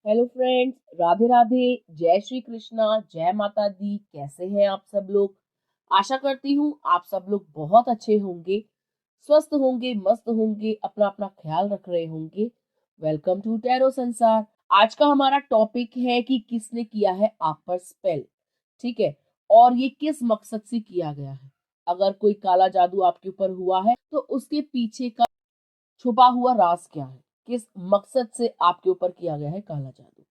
Hello friends, Radhe Radhe. जय श्री कृष्णा, जय माता दी। कैसे हैं आप सब लोग? आशा करती हूँ आप सब लोग बहुत अच्छे होंगे, स्वस्थ होंगे, मस्त होंगे, अपना अपना ख्याल रख रहे होंगे। वेलकम टू टैरो संसार। आज का हमारा टॉपिक है कि किसने किया है आप पर स्पेल। ठीक है, और ये किस मकसद से किया गया है। अगर कोई काला जादू आपके ऊपर हुआ है तो उसके पीछे का छुपा हुआ राज क्या है, किस मकसद से आपके ऊपर किया गया है काला जादू।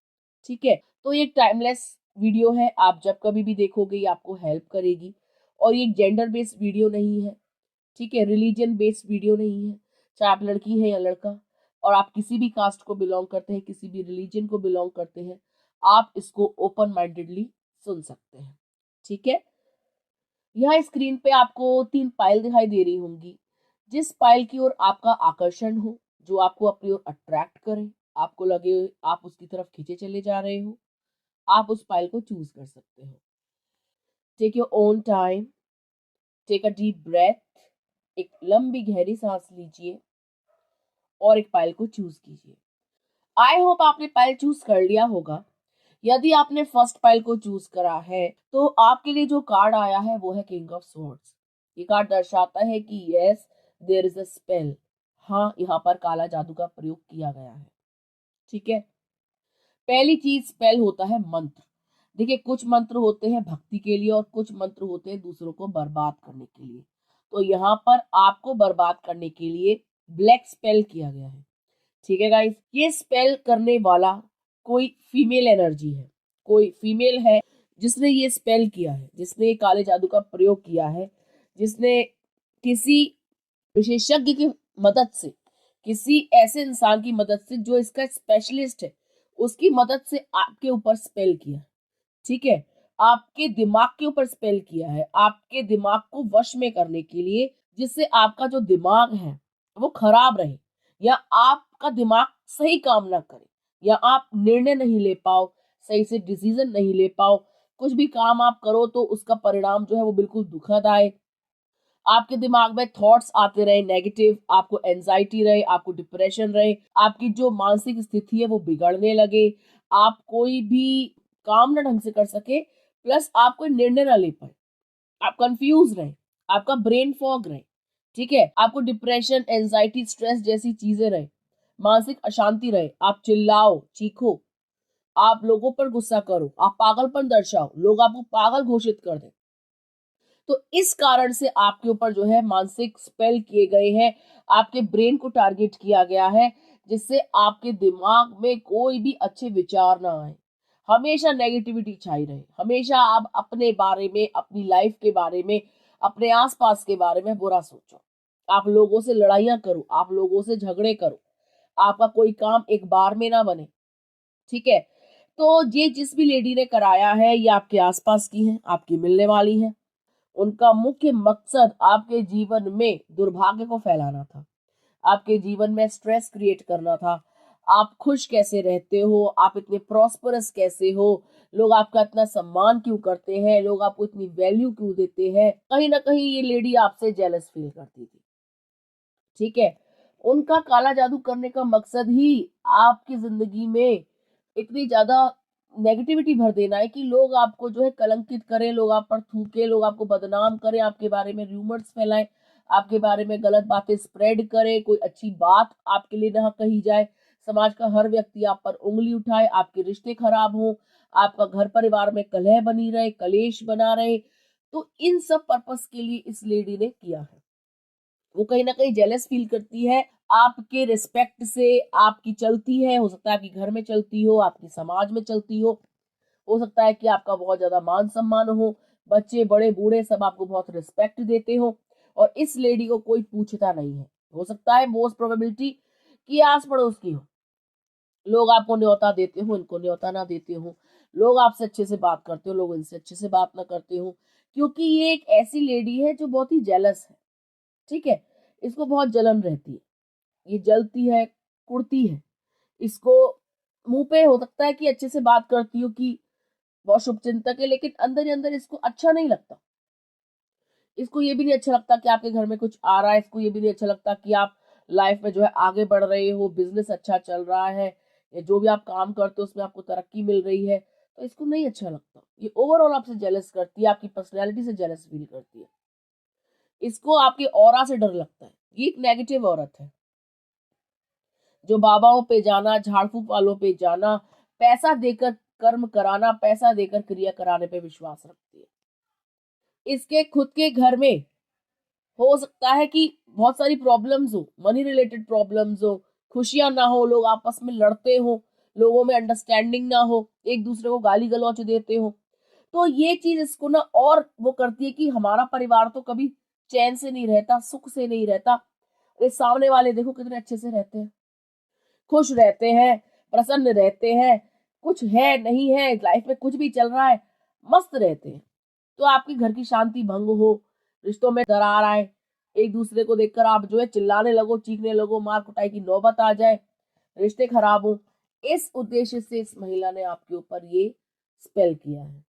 ठीक है, तो ये टाइमलेस वीडियो है, आप जब कभी भी देखोगे ये आपको हेल्प करेगी। और ये जेंडर बेस्ड वीडियो नहीं है, ठीक है, रिलीजन बेस्ड वीडियो नहीं है। चाहे आप लड़की है या लड़का, और आप किसी भी कास्ट को बिलोंग करते हैं, किसी भी रिलीजन को बिलोंग करते हैं, आप इसको ओपन माइंडेडली सुन सकते हैं। ठीक है, यहाँ स्क्रीन पे आपको 3 पायल दिखाई दे रही होंगी। जिस पायल की ओर आपका आकर्षण हो, जो आपको अपनी ओर अट्रैक्ट करे, आपको लगे आप उसकी तरफ खींचे चले जा रहे हो, आप उस पायल को चूज कर सकते हो। Take your own time, take a deep breath, एक लंबी गहरी सांस लीजिए और एक पायल को चूज कीजिए। आई होप आपने पायल चूज कर लिया होगा। यदि आपने फर्स्ट पाइल को चूज करा है तो आपके लिए जो कार्ड आया है वो है किंग ऑफ स्वॉर्ड्स। ये कार्ड दर्शाता है कि yes, there is a spell. हाँ, यहाँ पर काला जादू का प्रयोग किया गया है। ठीक है, पहली चीज स्पेल होता है मंत्र। देखिए, कुछ मंत्र होते हैं भक्ति के लिए और कुछ मंत्र होते हैं दूसरों को बर्बाद करने के लिए। तो यहाँ पर आपको बर्बाद करने के लिए ब्लैक स्पेल किया गया है। ठीक है गाइस, ये स्पेल करने वाला कोई फीमेल एनर्जी है, कोई फीमेल है जिसने ये स्पेल किया है, जिसने ये काले जादू का प्रयोग किया है, जिसने किसी विशेषज्ञ की मदद से, किसी ऐसे इंसान की मदद से जो इसका स्पेशलिस्ट है, उसकी मदद से आपके ऊपर स्पेल किया। ठीक है, आपके दिमाग के ऊपर स्पेल किया है, आपके दिमाग को वश में करने के लिए, जिससे आपका जो दिमाग है वो खराब रहे, या आपका दिमाग सही काम ना करे, या आप निर्णय नहीं ले पाओ, सही से डिसीजन नहीं ले पाओ। कुछ भी काम आप करो तो उसका परिणाम जो है वो बिल्कुल दुखद आए। आपके दिमाग में थॉट्स आते रहे नेगेटिव, आपको एंजाइटी रहे, आपको डिप्रेशन रहे, आपकी जो मानसिक स्थिति है वो बिगड़ने लगे, आप कोई भी काम ना ढंग से कर सके, प्लस आप कोई निर्णय ना ले पाए, आप कंफ्यूज रहे, आपका ब्रेन फॉग रहे। ठीक है, आपको डिप्रेशन, एंजाइटी, स्ट्रेस जैसी चीजें रहे, मानसिक अशांति रहे, आप चिल्लाओ, चीखो, आप लोगों पर गुस्सा करो, आप पागलपन दर्शाओ, लोग आपको पागल घोषित कर दें। तो इस कारण से आपके ऊपर जो है मानसिक स्पेल किए गए हैं, आपके ब्रेन को टारगेट किया गया है, जिससे आपके दिमाग में कोई भी अच्छे विचार ना आए, हमेशा नेगेटिविटी छाई रहे, हमेशा आप अपने बारे में, अपनी लाइफ के बारे में, अपने आसपास के बारे में बुरा सोचो, आप लोगों से लड़ाइयां करो, आप लोगों से झगड़े करो, आपका कोई काम एक बार में ना बने। ठीक है, तो ये जिस भी लेडी ने कराया है, ये आपके आसपास की है, आपकी मिलने वाली है। उनका मुख्य मकसद आपके जीवन में दुर्भाग्य को फैलाना था, आपके जीवन में स्ट्रेस क्रिएट करना था। आप खुश कैसे रहते हो, आप इतने प्रॉस्परस कैसे हो, लोग आपका इतना सम्मान क्यों करते हैं, लोग आपको इतनी वैल्यू क्यों देते हैं, कहीं ना कहीं ये लेडी आपसे जेलस फील करती थी। ठीक है, उनका काला जादू करने का मकसद ही आपकी जिंदगी में इतनी ज्यादा नेगेटिविटी भर देना है कि लोग आपको जो है कलंकित करें, लोग आप पर थूके, लोग आपको बदनाम करें, आपके बारे में रूमर्स फैलाएं, आपके बारे में गलत बातें स्प्रेड करें, कोई अच्छी बात आपके लिए ना कही जाए, समाज का हर व्यक्ति आप पर उंगली उठाए, आपके रिश्ते खराब हो, आपका घर परिवार में कलह बनी रहे, कलेश बना रहे। तो इन सब पर्पस के लिए इस लेडी ने किया है। वो कहीं ना कहीं जेलस फील करती है आपके रिस्पेक्ट से, आपकी चलती है, हो सकता है आपके घर में चलती हो, आपके समाज में चलती हो सकता है कि आपका बहुत ज्यादा मान सम्मान हो, बच्चे बड़े बूढ़े सब आपको बहुत रिस्पेक्ट देते हो, और इस लेडी को कोई पूछता नहीं है। हो सकता है मोस्ट प्रोबेबिलिटी कि आस पड़ोस की हो, लोग आपको न्योता देते हो, इनको न्योता ना देते हो, लोग आपसे अच्छे से बात करते हो, लोग इनसे अच्छे से बात ना करते हो, क्योंकि ये एक ऐसी लेडी है जो बहुत ही जेलस है। ठीक है, इसको बहुत जलन रहती है, ये जलती है, कुड़ती है, इसको मुंह पे हो सकता है कि अच्छे से बात करती हो कि बहुत शुभ चिंतक है, लेकिन अंदर ही अंदर इसको अच्छा नहीं लगता। इसको ये भी नहीं अच्छा लगता कि आपके घर में कुछ आ रहा है, इसको ये भी नहीं अच्छा लगता कि आप लाइफ में जो है आगे बढ़ रहे हो, बिजनेस अच्छा चल रहा है, या जो भी आप काम करते हो उसमें आपको तरक्की मिल रही है, तो इसको नहीं अच्छा लगता। ये ओवरऑल आपसे जेलस करती है, आपकी पर्सनैलिटी से जेलस फील करती है। इसको आपके ऑरा से डर लगता है। ये एक नेगेटिव औरत है, जो बाबाओं पे जाना, झाड़ फूक वालों पे जाना, पैसा देकर कर्म कराना, पैसा देकर क्रिया कराने पे विश्वास रखती है। इसके खुद के घर में हो सकता है कि बहुत सारी प्रॉब्लम्स हो, मनी रिलेटेड प्रॉब्लम्स हो, खुशियां ना हो, लोग आपस में लड़ते हो, लोगों में अंडरस्टैंडिंग ना हो, एक दूसरे को गाली गलौच देते हो। तो ये चीज इसको ना और वो करती है कि हमारा परिवार तो कभी चैन से नहीं रहता, सुख से नहीं रहता। अरे सामने वाले देखो कितने अच्छे से रहते हैं, खुश रहते हैं, प्रसन्न रहते हैं, कुछ है नहीं है लाइफ में, कुछ भी चल रहा है, मस्त रहते हैं। तो आपके घर की शांति भंग हो, रिश्तों में दरार आए, एक दूसरे को देखकर आप जो है चिल्लाने लगो, चीखने लगो, मार कुटाई की नौबत आ जाए, रिश्ते खराब हो, इस उद्देश्य से इस महिला ने आपके ऊपर ये स्पेल किया है।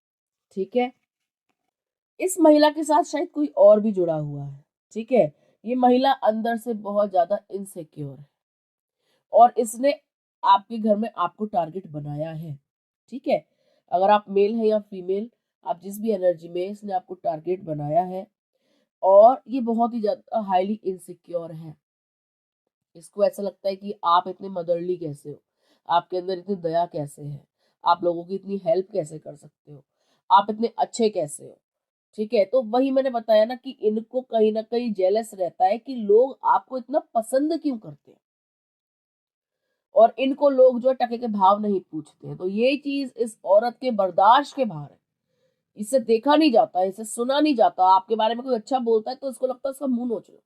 ठीक है, इस महिला के साथ शायद कोई और भी जुड़ा हुआ है। ठीक है, ये महिला अंदर से बहुत ज्यादा इनसिक्योर है और इसने आपके घर में आपको टारगेट बनाया है। ठीक है, अगर आप मेल है या फीमेल, आप जिस भी एनर्जी में, इसने आपको टारगेट बनाया है और ये बहुत ही ज्यादा हाईली इनसिक्योर है। इसको ऐसा लगता है कि आप इतने मदरली कैसे हो, आपके अंदर इतनी दया कैसे है, आप लोगों की इतनी हेल्प कैसे कर सकते हो, आप इतने अच्छे कैसे हो। ठीक है, तो वही मैंने बताया ना कि इनको कहीं ना कहीं जेलस रहता है कि लोग आपको इतना पसंद क्यों करते हैं, और इनको लोग जो है टके के भाव नहीं पूछते हैं। तो ये चीज इस औरत के बर्दाश्त के बाहर है, इससे देखा नहीं जाता, इससे सुना नहीं जाता। आपके बारे में कोई अच्छा बोलता है तो इसको लगता है उसका मुंह नोच लो,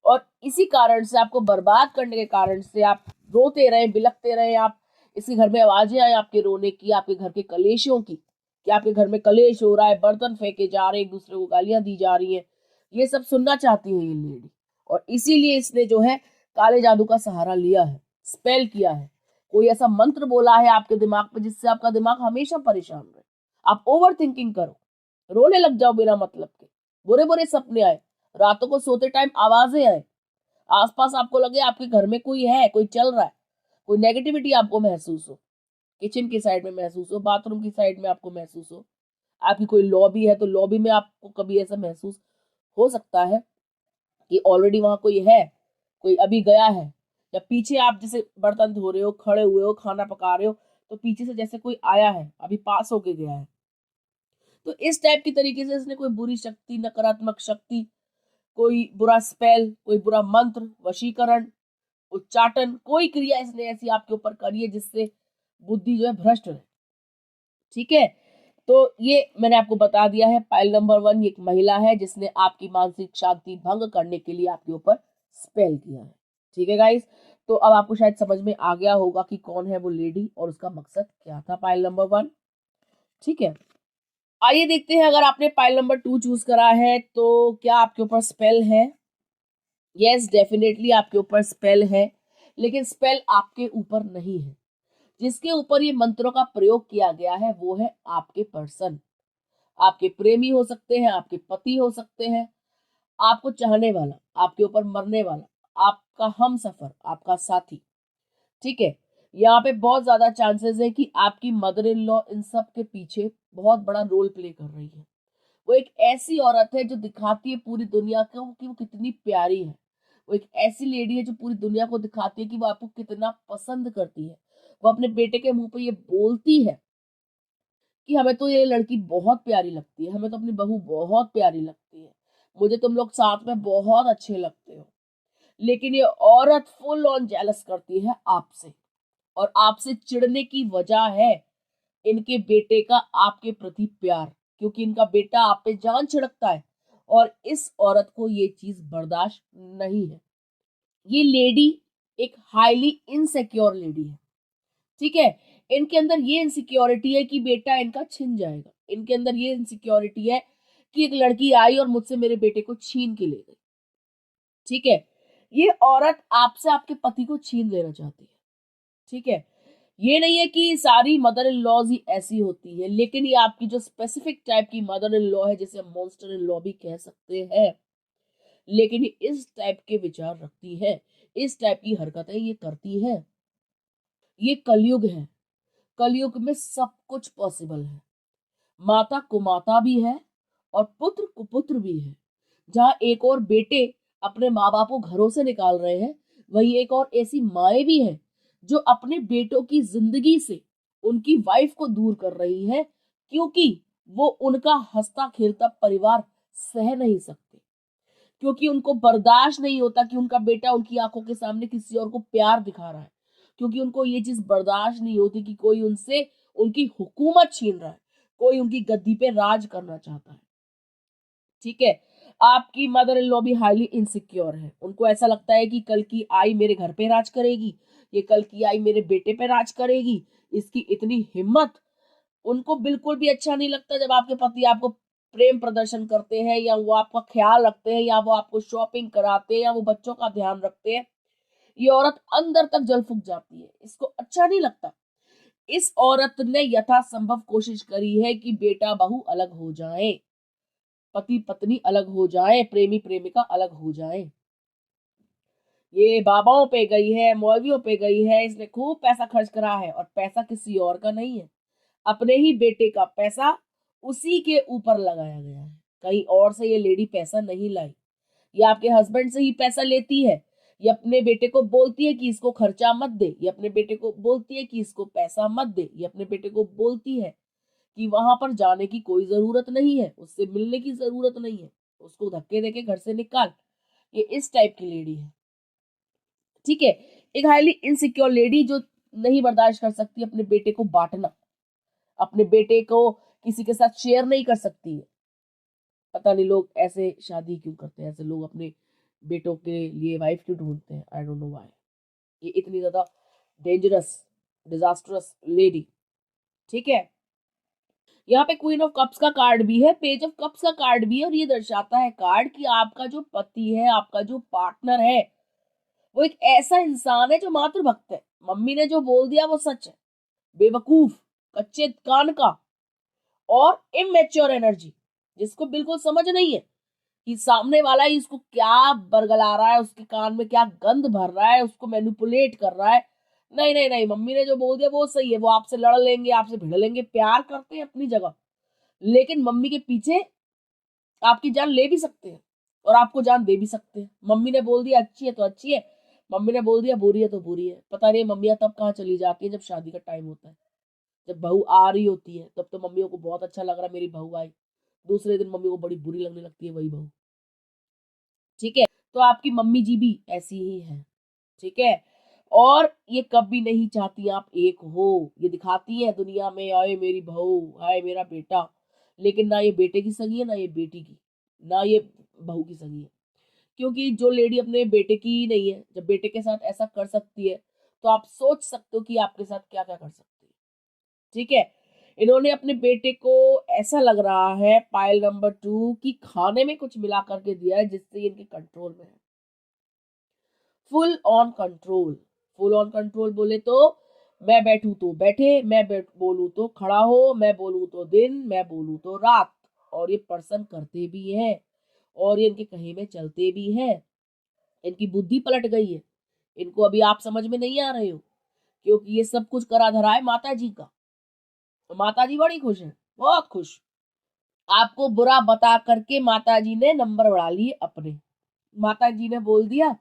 और इसी कारण से, आपको बर्बाद करने के कारण से, आप रोते रहे, बिलखते रहे, आप इसके घर में आवाजें आए आपके रोने की, आपके घर के कलेशों की, कि आपके घर में कलेश हो रहा है, बर्तन फेंके जा रहे हैं, एक दूसरे को गालियां दी जा रही हैं, ये सब सुनना चाहती है ये लेडी। और इसीलिए इसने जो है काले जादू का सहारा लिया है, स्पेल किया है, कोई ऐसा मंत्र बोला है आपके दिमाग पे जिससे आपका दिमाग हमेशा परेशान रहे, आप ओवर थिंकिंग करो, रोने लग जाओ बिना मतलब के, बुरे बुरे सपने आए, रातों को सोते टाइम आवाजें आए, आसपास आपको लगे आपके घर में कोई है, कोई चल रहा है, कोई नेगेटिविटी आपको महसूस हो, किचन की साइड में महसूस हो, बाथरूम की साइड में आपको महसूस हो, आपकी कोई लॉबी है तो लॉबी में आपको कभी ऐसा महसूस हो सकता है कि ऑलरेडी वहां कोई है, कोई अभी गया है, या पीछे आप जैसे बर्तन धो रहे हो, खड़े हुए हो, खाना पका रहे हो, तो पीछे से जैसे कोई आया है, अभी पास होके गया है। तो इस टाइप की तरीके से इसने कोई बुरी शक्ति, नकारात्मक शक्ति, कोई बुरा स्पेल, कोई बुरा मंत्र, वशीकरण, उच्चाटन, कोई क्रिया इसने ऐसी आपके ऊपर करी है जिससे बुद्धि जो है भ्रष्ट रहे। ठीक है, तो ये मैंने आपको बता दिया है। पाइल नंबर 1 ये एक महिला है जिसने आपकी मानसिक शांति भंग करने के लिए आपके ऊपर स्पेल किया है। ठीक है गाइस, तो अब आपको शायद समझ में आ गया होगा कि कौन है वो लेडी और उसका मकसद क्या था पाइल नंबर 1। ठीक है, आइए देखते हैं, अगर आपने पाइल नंबर 2 चूज करा है तो क्या आपके ऊपर स्पेल है। यस, डेफिनेटली आपके ऊपर स्पेल है, लेकिन स्पेल आपके ऊपर नहीं है। जिसके ऊपर ये मंत्रों का प्रयोग किया गया है वो है आपके पर्सन। आपके प्रेमी हो सकते हैं, आपके पति हो सकते हैं, आपको चाहने वाला, आपके ऊपर मरने वाला, आपका हम सफर, आपका साथी। ठीक है, यहाँ पे बहुत ज्यादा चांसेस है कि आपकी मदर इन लॉ इन सब के पीछे बहुत बड़ा रोल प्ले कर रही है। वो एक ऐसी औरत है जो दिखाती है पूरी दुनिया को कि वो कितनी प्यारी है। वो एक ऐसी लेडी है जो पूरी दुनिया को दिखाती है कि वो आपको कितना पसंद करती है। वो अपने बेटे के मुंह पे ये बोलती है कि हमें तो ये लड़की बहुत प्यारी लगती है, हमें तो अपनी बहू बहुत प्यारी लगती है, मुझे तुम लोग साथ में बहुत अच्छे लगते हो। लेकिन ये औरत फुल ऑन जेलस करती है आपसे, और आपसे चिढ़ने की वजह है इनके बेटे का आपके प्रति प्यार, क्योंकि इनका बेटा आप पे जान छिड़कता है और इस औरत को ये चीज बर्दाश्त नहीं है। ये लेडी एक हाईली इनसिक्योर लेडी है। ठीक है, इनके अंदर ये इनसिक्योरिटी है कि बेटा इनका छिन जाएगा, इनके अंदर ये इनसिक्योरिटी है कि एक लड़की आई और मुझसे मेरे बेटे को छीन के ले गई। ठीक है, ये औरत आपसे आपके पति को छीन लेना चाहती है। ठीक है, ये नहीं है कि सारी मदर इन लॉज ही ऐसी होती है, लेकिन ये आपकी जो स्पेसिफिक टाइप की मदर इन लॉ है, जिसे मॉन्स्टर इन लॉ भी कह सकते हैं, लेकिन ये इस टाइप के विचार रखती है, इस टाइप की हरकतें ये करती है। ये कलयुग है, कलयुग में सब कुछ पॉसिबल है। माता कुमाता भी है और पुत्र कुपुत्र भी है। जहाँ एक और बेटे अपने माँ बाप को घरों से निकाल रहे हैं, वही एक और ऐसी माएँ भी हैं जो अपने बेटों की जिंदगी से उनकी वाइफ को दूर कर रही है, क्योंकि वो उनका हंसता खेलता परिवार सह नहीं सकते, क्योंकि उनको बर्दाश्त नहीं होता कि उनका बेटा उनकी आंखों के सामने किसी और को प्यार दिखा रहा है, क्योंकि उनको ये चीज बर्दाश्त नहीं होती कि कोई उनसे उनकी हुकूमत छीन रहा है, कोई उनकी गद्दी पे राज करना चाहता है। ठीक है, आपकी मदर इन लॉ भी हाईली इनसिक्योर है। उनको ऐसा लगता है कि कल की आई मेरे घर पे राज करेगी, ये कल की आई मेरे बेटे पे राज करेगी, इसकी इतनी हिम्मत। उनको बिल्कुल भी अच्छा नहीं लगता जब आपके पति आपको प्रेम प्रदर्शन करते हैं, या वो आपका ख्याल रखते हैं, या वो आपको शॉपिंग कराते हैं, या वो बच्चों का ध्यान रखते हैं। ये औरत अंदर तक जल फूक जाती है, इसको अच्छा नहीं लगता। इस औरत ने यथासंभव कोशिश करी है कि बेटा बहू अलग हो जाए, पति पत्नी अलग हो जाए, प्रेमी प्रेमिका अलग हो जाए। ये बाबाओं पे गई है, मौलवियों पे गई है, इसने खूब पैसा खर्च करा है, और पैसा किसी और का नहीं है, अपने ही बेटे का पैसा उसी के ऊपर लगाया गया है। कहीं और से ये लेडी पैसा नहीं लाई, ये आपके हस्बैंड से ही पैसा लेती है। ये अपने बेटे को बोलती है कि इसको खर्चा मत दे, ये अपने बेटे को बोलती है कि इसको पैसा मत दे, ये अपने बेटे को बोलती है कि वहां पर जाने की कोई जरूरत नहीं है, उससे मिलने की जरूरत नहीं है, उसको धक्के देके घर से निकाल। ये इस टाइप की लेडी है। ठीक है, एक हाईली इनसिक्योर लेडी जो नहीं बर्दाश्त कर सकती अपने बेटे को बांटना, अपने बेटे को किसी के साथ शेयर नहीं कर सकती है। पता नहीं लोग ऐसे शादी क्यों करते हैं, ऐसे लोग अपने बेटों के लिए वाइफ क्यों ढूंढते हैं, आई डोंट नो व्हाई। ये इतनी ज्यादा डेंजरस डिजास्टरस लेडी। ठीक है, यहाँ पे क्वीन ऑफ कप्स का कार्ड भी है, पेज ऑफ कप्स का कार्ड भी है, और ये दर्शाता है कार्ड कि आपका जो पति है, आपका जो पार्टनर है, वो एक ऐसा इंसान है जो मातृभक्त है। मम्मी ने जो बोल दिया वो सच है, बेवकूफ, कच्चे कान का, और इमेच्योर एनर्जी, जिसको बिल्कुल समझ नहीं है कि सामने वाला ही इसको क्या बरगला रहा है, उसके कान में क्या गंध भर रहा है, उसको मैनिपुलेट कर रहा है। नहीं नहीं नहीं, मम्मी ने जो बोल दिया वो सही है, वो आपसे लड़ लेंगे, आपसे भिड़ लेंगे, प्यार करते हैं अपनी जगह, लेकिन मम्मी के पीछे आपकी जान ले भी सकते हैं और आपको जान दे भी सकते हैं। मम्मी ने बोल दिया अच्छी है तो अच्छी है, मम्मी ने बोल दिया बुरी है तो बुरी है। पता नहीं मम्मियां तब कहाँ चली जाती है जब शादी का टाइम होता है, जब बहू आ रही होती है तब तो मम्मियों को बहुत अच्छा लग रहा है मेरी बहू आई, दूसरे दिन मम्मी को बड़ी बुरी लगने लगती है वही बहू। ठीक है, तो आपकी मम्मी जी भी ऐसी ही है। ठीक है, और ये कभी नहीं चाहती आप एक हो, ये दिखाती है दुनिया में, आए मेरी बहू, आए मेरा बेटा, लेकिन ना ये बेटे की सगी है, ना ये बेटी की, ना ये बहू की सगी है। क्योंकि जो लेडी अपने बेटे की ही नहीं है, जब बेटे के साथ ऐसा कर सकती है, तो आप सोच सकते हो कि आपके साथ क्या क्या कर सकती है। ठीक है, इन्होंने अपने बेटे को, ऐसा लग रहा है पाइल नंबर 2 की, खाने में कुछ मिला करके दिया है जिससे ये इनके कंट्रोल में है। Full on control, full on control बोले तो मैं बैठूं तो बैठे, मैं बोलूं तो खड़ा हो, मैं बोलूं तो दिन, मैं बोलूं तो रात, और ये पर्सन करते भी हैं, और ये इनके कहे में चलते भी हैं। इनकी बुद्धि पलट गई है, इनको अभी आप समझ में नहीं आ रहे हो, क्योंकि ये सब कुछ करा धरा है माता जी का। तो माता जी बड़ी खुश है, बहुत खुश। आपको बुरा बता करके माता जी ने नंबर बढ़ा लिए अपने। माता जी ने बोल दिया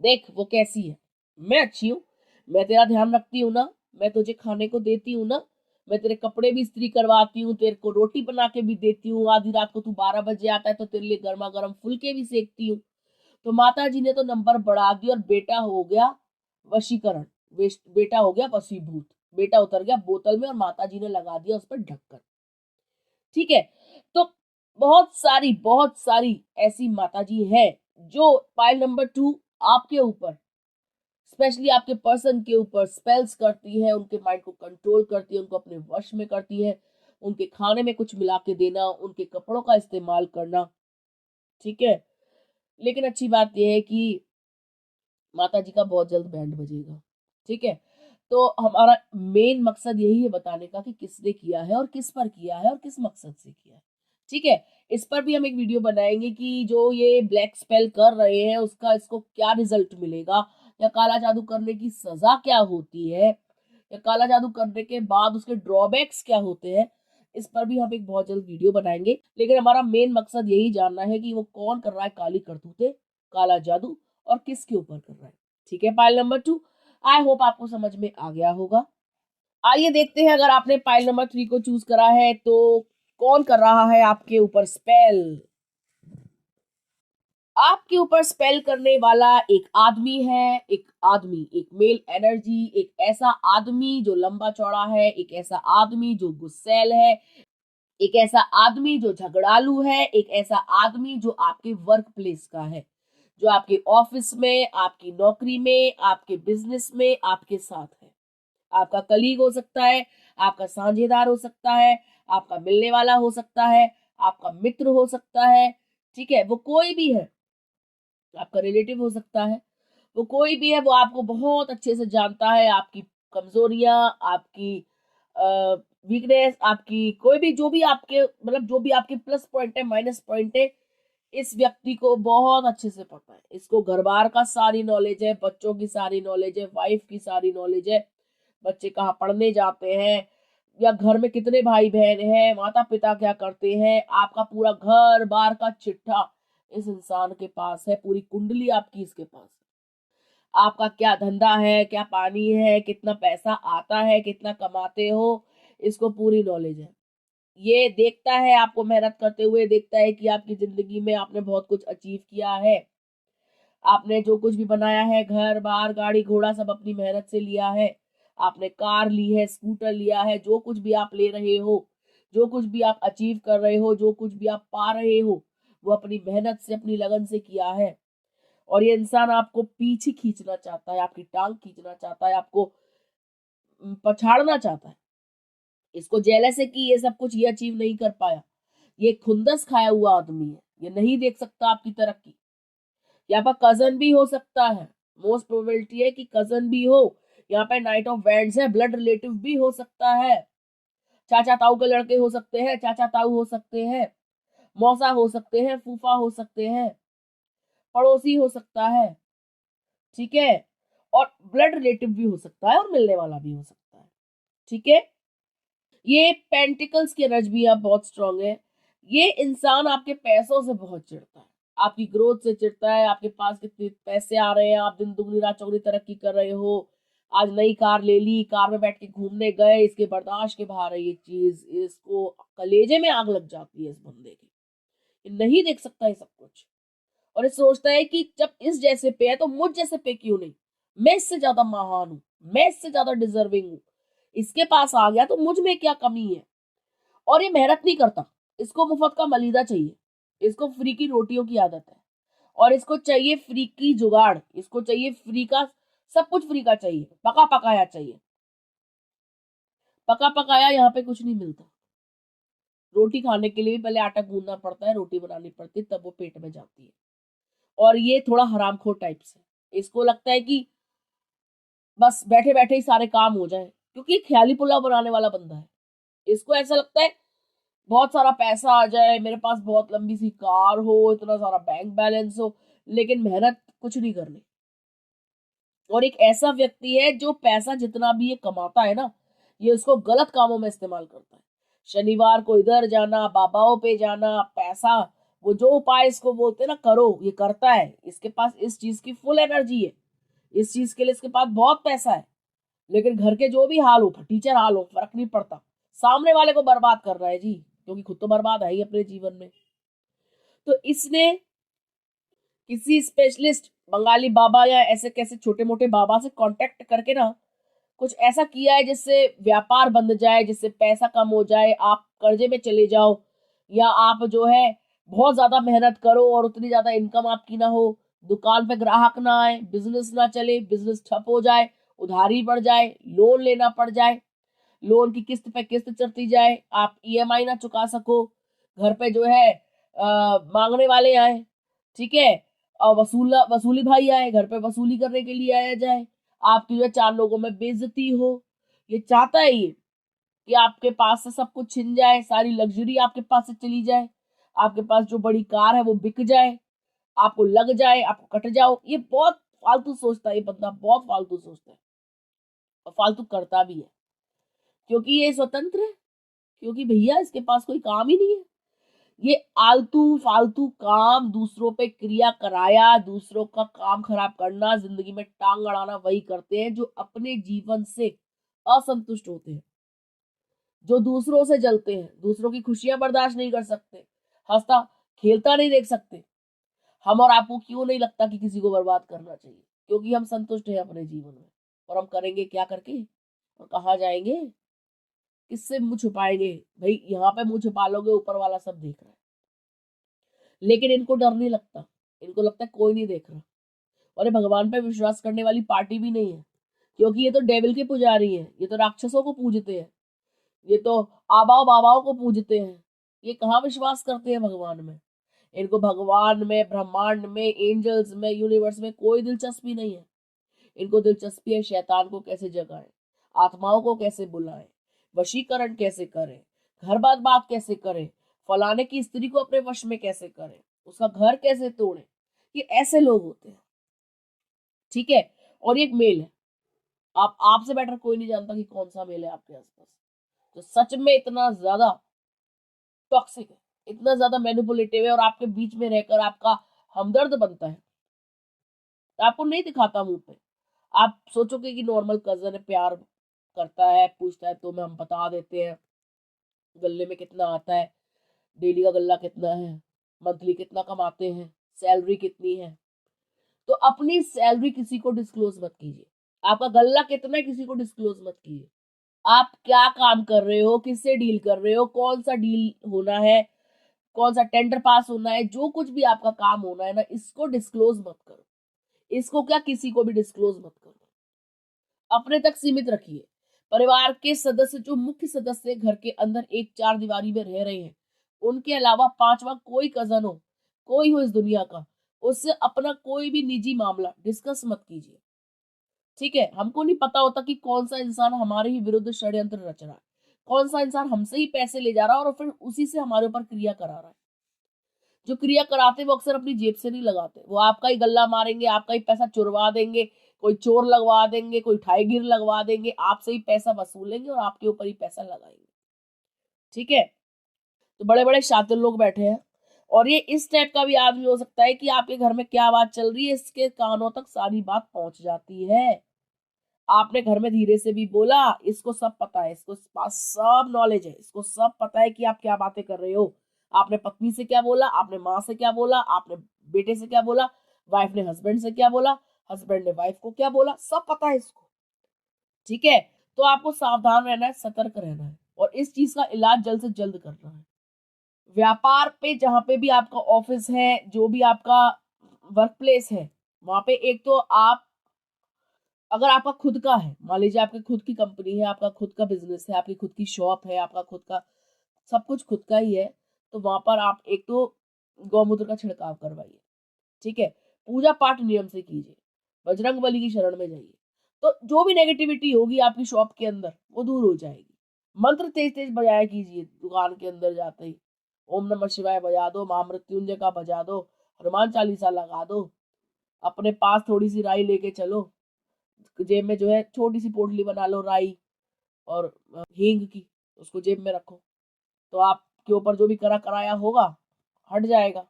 देख वो कैसी है, मैं अच्छी हूँ, मैं तेरा ध्यान रखती हूँ ना, मैं तुझे खाने को देती हूँ ना, मैं तेरे कपड़े भी इस्त्री करवाती हूँ, तेरे को रोटी बना के भी देती हूँ, आधी रात को तू 12 बजे आता है तो तेरे लिए गर्मा गर्म फुलके भी सेकती हूँ। तो माता जी ने तो नंबर बढ़ा दिया, और बेटा हो गया वशीकरण, बेटा हो गया वशीभूत, बेटा उतर गया बोतल में, और माता जी ने लगा दिया उस पर ढक्कन। ठीक है, तो बहुत सारी ऐसी माता जी है जो पाइल नंबर 2 आपके ऊपर, स्पेशली आपके पर्सन के ऊपर स्पेल्स करती है, उनके माइंड को कंट्रोल करती है, उनको अपने वश में करती है, उनके खाने में कुछ मिला के देना, उनके कपड़ों का इस्तेमाल करना। ठीक है, लेकिन अच्छी बात यह है कि माता जी का बहुत जल्द बैंड बजेगा। ठीक है, तो हमारा मेन मकसद यही है बताने का कि किसने किया है और किस पर किया है और किस मकसद से किया है। ठीक है, इस पर भी हम एक वीडियो बनाएंगे कि जो ये ब्लैक स्पेल कर रहे हैं उसका इसको क्या रिजल्ट मिलेगा, या काला जादू करने की सजा क्या होती है, या काला जादू करने के बाद उसके ड्रॉबैक्स क्या होते हैं, इस पर भी हम एक बहुत जल्द वीडियो बनाएंगे। लेकिन हमारा मेन मकसद यही जानना है कि वो कौन कर रहा है काली करतूतें, काला जादू, और किसके ऊपर कर रहा है। ठीक है, पाइल नंबर 2 आई होप आपको समझ में आ गया होगा। आइए देखते हैं, अगर आपने पाइल नंबर 3 को चूज करा है तो कौन कर रहा है आपके ऊपर स्पेल। आपके ऊपर स्पेल करने वाला एक आदमी है, एक मेल एनर्जी, एक ऐसा आदमी जो लंबा चौड़ा है, एक ऐसा आदमी जो गुस्सैल है, एक ऐसा आदमी जो झगड़ालू है, एक ऐसा आदमी जो आपके वर्क प्लेस का है, जो आपके ऑफिस में, आपकी नौकरी में, आपके बिजनेस में आपके साथ है। आपका कलीग हो सकता है, आपका साझेदार हो सकता है, आपका मिलने वाला हो सकता है, आपका मित्र हो सकता है। ठीक है, वो कोई भी है, आपका रिलेटिव हो सकता है, वो कोई भी है, वो आपको बहुत अच्छे से जानता है, आपकी कमजोरियां, आपकी वीकनेस, आपकी कोई भी, जो भी आपके मतलब जो भी आपके प्लस पॉइंट है, माइनस पॉइंट है, इस व्यक्ति को बहुत अच्छे से पता है। इसको घर बार का सारी नॉलेज है, बच्चों की सारी नॉलेज है, वाइफ की सारी नॉलेज है, बच्चे कहाँ पढ़ने जाते हैं, या घर में कितने भाई बहन हैं, माता पिता क्या करते हैं, आपका पूरा घर बार का चिट्ठा इस इंसान के पास है, पूरी कुंडली आपकी इसके पास है। आपका क्या धंधा है, क्या पानी है, कितना पैसा आता है, कितना कमाते हो, इसको पूरी नॉलेज है। ये देखता है आपको मेहनत करते हुए, देखता है कि आपकी जिंदगी में आपने बहुत कुछ अचीव किया है, आपने जो कुछ भी बनाया है, घर बार गाड़ी घोड़ा सब अपनी मेहनत से लिया है, आपने कार ली है, स्कूटर लिया है, जो कुछ भी आप ले रहे हो, जो कुछ भी आप अचीव कर रहे हो, जो कुछ भी आप पा रहे हो, वो अपनी मेहनत से, अपनी लगन से किया है। और ये इंसान आपको पीछे खींचना चाहता है, आपकी टांग खींचना चाहता है, आपको पछाड़ना चाहता है। इसको जेलस है कि ये सब कुछ ये अचीव नहीं कर पाया। ये खुंदस खाया हुआ आदमी है, ये नहीं देख सकता आपकी तरक्की। यहाँ पर कजन भी हो सकता है, मोस्ट प्रोबेबिलिटी है कि कजन भी हो। यहाँ पे नाइट ऑफ वैंड्स है, ब्लड रिलेटिव भी हो सकता है, चाचा ताऊ के लड़के हो सकते हैं, चाचा ताऊ हो सकते हैं, मौसा हो सकते हैं, फूफा हो सकते हैं, पड़ोसी हो सकता है। ठीक है, और ब्लड रिलेटिव भी हो सकता है, और मिलने वाला भी हो सकता है। ठीक है, ये पेंटिकल्स की एनर्जी भी आप बहुत स्ट्रांग है। ये इंसान आपके पैसों से बहुत चिढ़ता है, आपकी ग्रोथ से चिढ़ता है, आपके पास कितने पैसे आ रहे हैं, आप दिन दुगनी रात चौगनी तरक्की कर रहे हो, आज नई कार ले ली, कार में बैठ के घूमने गए, इसके बर्दाश्त के बाहर है ये चीज, इसको कलेजे में आग लग जाती है इस बंदे की। ये नहीं देख सकता है सब कुछ, और ये सोचता है कि जब इस जैसे पे है तो मुझ जैसे पे क्यों नहीं, मैं इससे ज्यादा महान हूं, मैं इससे ज्यादा डिजर्विंग हूं, इसके पास आ गया तो मुझ में क्या कमी है। और ये मेहनत नहीं करता, इसको मुफ्त का मलीदा चाहिए, इसको फ्री की रोटियों की आदत है, और इसको चाहिए फ्री की जुगाड़, इसको चाहिए फ्री का, सब कुछ फ्री का चाहिए, पका पकाया चाहिए। पका पकाया यहाँ पे कुछ नहीं मिलता। रोटी खाने के लिए भी पहले आटा गूंदना पड़ता है, रोटी बनानी पड़ती है, तब वो पेट में जाती है। और ये थोड़ा हरामखोर टाइप से, इसको लगता है कि बस बैठे बैठे ही सारे काम हो जाए, क्योंकि ख्याली पुलाव बनाने वाला बंदा है। इसको ऐसा लगता है बहुत सारा पैसा आ जाए, मेरे पास बहुत लंबी सी कार हो, इतना सारा बैंक बैलेंस हो, लेकिन मेहनत कुछ नहीं करनी। और एक ऐसा व्यक्ति है जो पैसा जितना भी ये कमाता है ना, ये उसको गलत कामों में इस्तेमाल करता है। शनिवार को इधर जाना, बाबाओं पे जाना, पैसा, वो जो उपाय इसको बोलते हैं ना करो, ये करता है। इसके पास इस चीज की फुल एनर्जी है, इस चीज के लिए इसके पास बहुत पैसा है, लेकिन घर के जो भी हाल हो, टीचर हाल हो, फर्क नहीं पड़ता, सामने वाले को बर्बाद कर रहा है जी, क्योंकि खुद तो बर्बाद है ही अपने जीवन में। तो इसने किसी स्पेशलिस्ट बंगाली बाबा या ऐसे कैसे छोटे मोटे बाबा से कांटेक्ट करके ना कुछ ऐसा किया है जिससे व्यापार बंद जाए, जिससे पैसा कम हो जाए, आप कर्जे में चले जाओ, या आप जो है बहुत ज्यादा मेहनत करो और उतनी ज्यादा इनकम आपकी ना हो, दुकान पे ग्राहक ना आए, बिजनेस ना चले, बिजनेस ठप हो जाए, उधारी बढ़ जाए, लोन लेना पड़ जाए, लोन की किस्त पे किस्त चढ़ती जाए, आप ईएमआई ना चुका सको, घर पे जो है मांगने वाले आए, ठीक है, और वसूली भाई आए, घर पे वसूली करने के लिए आया जाए, आपकी जो है चार लोगों में बेइज्जती हो। ये चाहता है ये कि आपके पास से सब कुछ छिन जाए, सारी लग्जरी आपके पास से चली जाए, आपके पास जो बड़ी कार है वो बिक जाए, आपको लग जाए, आपको कट जाओ। ये बहुत फालतू सोचता है ये बंदा, बहुत फालतू सोचता है और फालतू करता भी है। क्योंकि ये स्वतंत्र है, क्योंकि भैया इसके पास कोई काम ही नहीं है। ये आलतू फालतू काम, दूसरों पे क्रिया कराया, दूसरों का काम खराब करना, जिंदगी में टांग अड़ाना, वही करते हैं जो अपने जीवन से असंतुष्ट होते हैं, जो दूसरों से जलते हैं, दूसरों की खुशियां बर्दाश्त नहीं कर सकते, हंसता खेलता नहीं देख सकते। हम और आपको क्यों नहीं लगता कि किसी को बर्बाद करना चाहिए? क्योंकि हम संतुष्ट हैं अपने जीवन में। और हम करेंगे क्या करके, और कहाँ जाएंगे, किससे मुंह छुपाएंगे? भाई यहाँ पे मुंह छुपा लोगे, ऊपर वाला सब देख रहा है। लेकिन इनको डर नहीं लगता, इनको लगता है कोई नहीं देख रहा। और ये भगवान पे विश्वास करने वाली पार्टी भी नहीं है, क्योंकि ये तो डेविल के पुजारी हैं, ये तो राक्षसों को पूजते हैं, ये तो आबाओ बाबाओं को पूजते हैं। ये कहाँ विश्वास करते हैं भगवान में? इनको भगवान में, ब्रह्मांड में, एंजल्स में, यूनिवर्स में कोई दिलचस्पी नहीं है। इनको दिलचस्पी है शैतान को कैसे जगाएं, आत्माओं को कैसे बुलाएं, वशीकरण कैसे करें, घर बात कैसे करें, फलाने की स्त्री को अपने वश में कैसे करें, उसका घर कैसे तोड़े। ये ऐसे लोग होते हैं, ठीक है। और ये एक मेल है, आप आपसे बेटर कोई नहीं जानता कि कौन सा मेल है आपके आसपास, तो सच में इतना ज्यादा टॉक्सिक है, इतना ज्यादा मैनिपुलेटिव है, और आपके बीच में रहकर आपका हमदर्द बनता है। तो आपको नहीं दिखाता मुंह पे, आप सोचोगे कि नॉर्मल कजन है, प्यार करता है, पूछता है तो हम बता देते हैं गल्ले में कितना आता है, डेली का गल्ला कितना है, मंथली कितना कमाते हैं, सैलरी कितनी है। तो अपनी सैलरी किसी को डिस्क्लोज मत कीजिए, आपका गल्ला कितना है किसी को डिस्क्लोज मत कीजिए। आप क्या काम कर रहे हो, किससे डील कर रहे हो, कौन सा डील होना है, कौन सा टेंडर पास होना है, जो कुछ भी आपका काम होना है ना, इसको डिस्क्लोज मत करो। इसको क्या, किसी को भी डिस्क्लोज मत करो, अपने तक सीमित रखिए। परिवार के सदस्य, जो मुख्य सदस्य घर के अंदर एक चार दीवारी में रह रहे हैं, उनके अलावा पांचवा कोई कजन हो, कोई हो इस दुनिया का, उससे अपना कोई भी निजी मामला डिस्कस मत कीजिए, ठीक है। हमको नहीं पता होता कि कौन सा इंसान हमारे ही विरुद्ध षड्यंत्र रच रहा है, कौन सा इंसान हमसे ही पैसे ले जा रहा है और फिर उसी से हमारे ऊपर क्रिया करा रहा है। जो क्रिया कराते वो अक्सर अपनी जेब से नहीं लगाते, वो आपका ही गल्ला मारेंगे, आपका ही पैसा चुरवा देंगे, कोई चोर लगवा देंगे, कोई ठाईगिर लगवा देंगे, आपसे ही पैसा वसूलेंगे और आपके ऊपर ही पैसा लगाएंगे, ठीक है। तो बड़े बड़े शातिर लोग बैठे हैं, और ये इस टाइप का भी आदमी हो सकता है कि आपके घर में क्या बात चल रही है इसके कानों तक सारी बात पहुंच जाती है। आपने घर में धीरे से भी बोला, इसको सब पता है, इसको पास सब नॉलेज है, इसको सब पता है कि आप क्या बातें कर रहे हो। आपने पत्नी से क्या बोला, आपने माँ से क्या बोला, आपने बेटे से क्या बोला, वाइफ ने हस्बैंड से क्या बोला, हस्बैंड ने वाइफ को क्या बोला, सब पता है इसको, ठीक है। तो आपको सावधान रहना है, सतर्क रहना है, और इस चीज का इलाज जल्द से जल्द करना है। व्यापार पे, जहां पे भी आपका ऑफिस है, जो भी आपका वर्क प्लेस है, वहां पे एक तो आप, अगर आपका खुद का है, मान लीजिए आपकी खुद की कंपनी है, आपका खुद का बिजनेस है, आपकी खुद की शॉप है, आपका खुद का सब कुछ खुद का ही है, तो वहां पर आप एक तो गौमूत्र का छिड़काव करवाइए, ठीक है। पूजा पाठ नियम से कीजिए, बजरंग बली की शरण में जाइए, तो जो भी नेगेटिविटी होगी आपकी शॉप के अंदर वो दूर हो जाएगी। मंत्र तेज तेज बजाया कीजिए, दुकान के अंदर जाते ही ओम नमः शिवाय बजा दो, महामृत्युंजय का बजा दो, हनुमान चालीसा लगा दो, अपने पास थोड़ी सी राई लेके चलो, जेब में जो है छोटी सी पोटली बना लो राई और हींग की, उसको जेब में रखो, तो आपके ऊपर जो भी करा कराया होगा हट जाएगा,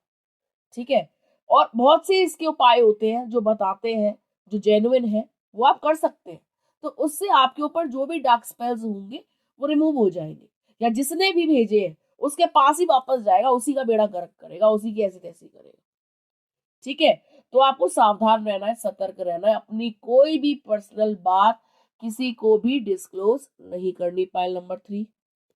ठीक है। और बहुत से इसके उपाय होते हैं जो बताते हैं, जो जेन्युइन है, वो आप कर सकते हैं। तो उससे आपके ऊपर जो भी डार्क स्पेल्स होंगे वो रिमूव हो जाएंगे, या जिसने भी भेजे हैं उसके पास ही वापस जाएगा, उसी का बेड़ा गर्क करेगा, उसी की ऐसी तैसी करेगा, ठीक है। तो आपको सावधान रहना है, सतर्क रहना है, अपनी कोई भी पर्सनल बात किसी को भी डिस्क्लोज नहीं करनी। पॉइंट नंबर 3,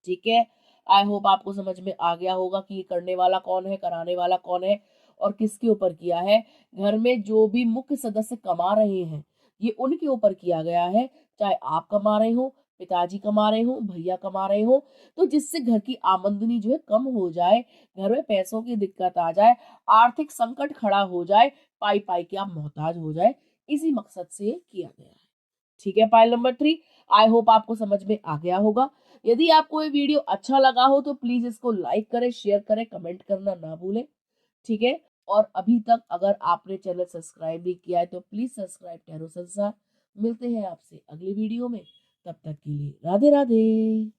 ठीक है। आई होप आपको समझ में आ गया होगा कि ये करने वाला कौन है, कराने वाला कौन है, और किसके ऊपर किया है। घर में जो भी मुख्य सदस्य कमा रहे हैं ये उनके ऊपर किया गया है, चाहे आप कमा रहे हो, पिताजी कमा रहे हो, भैया कमा रहे हो, तो जिससे घर की आमदनी जो है कम हो जाए, घर में पैसों की दिक्कत आ जाए, आर्थिक संकट खड़ा हो जाए, पाई पाई के आप मोहताज हो जाए, इसी मकसद से किया गया है, ठीक है। फाइल नंबर 3, आई होप आपको समझ में आ गया होगा। यदि आपको ये वीडियो अच्छा लगा हो तो प्लीज इसको लाइक करें, शेयर करें, कमेंट करना ना भूलें, ठीक है। और अभी तक अगर आपने चैनल सब्सक्राइब नहीं किया है तो प्लीज सब्सक्राइब टैरो संसार। मिलते हैं आपसे अगली वीडियो में, तब तक के लिए राधे राधे।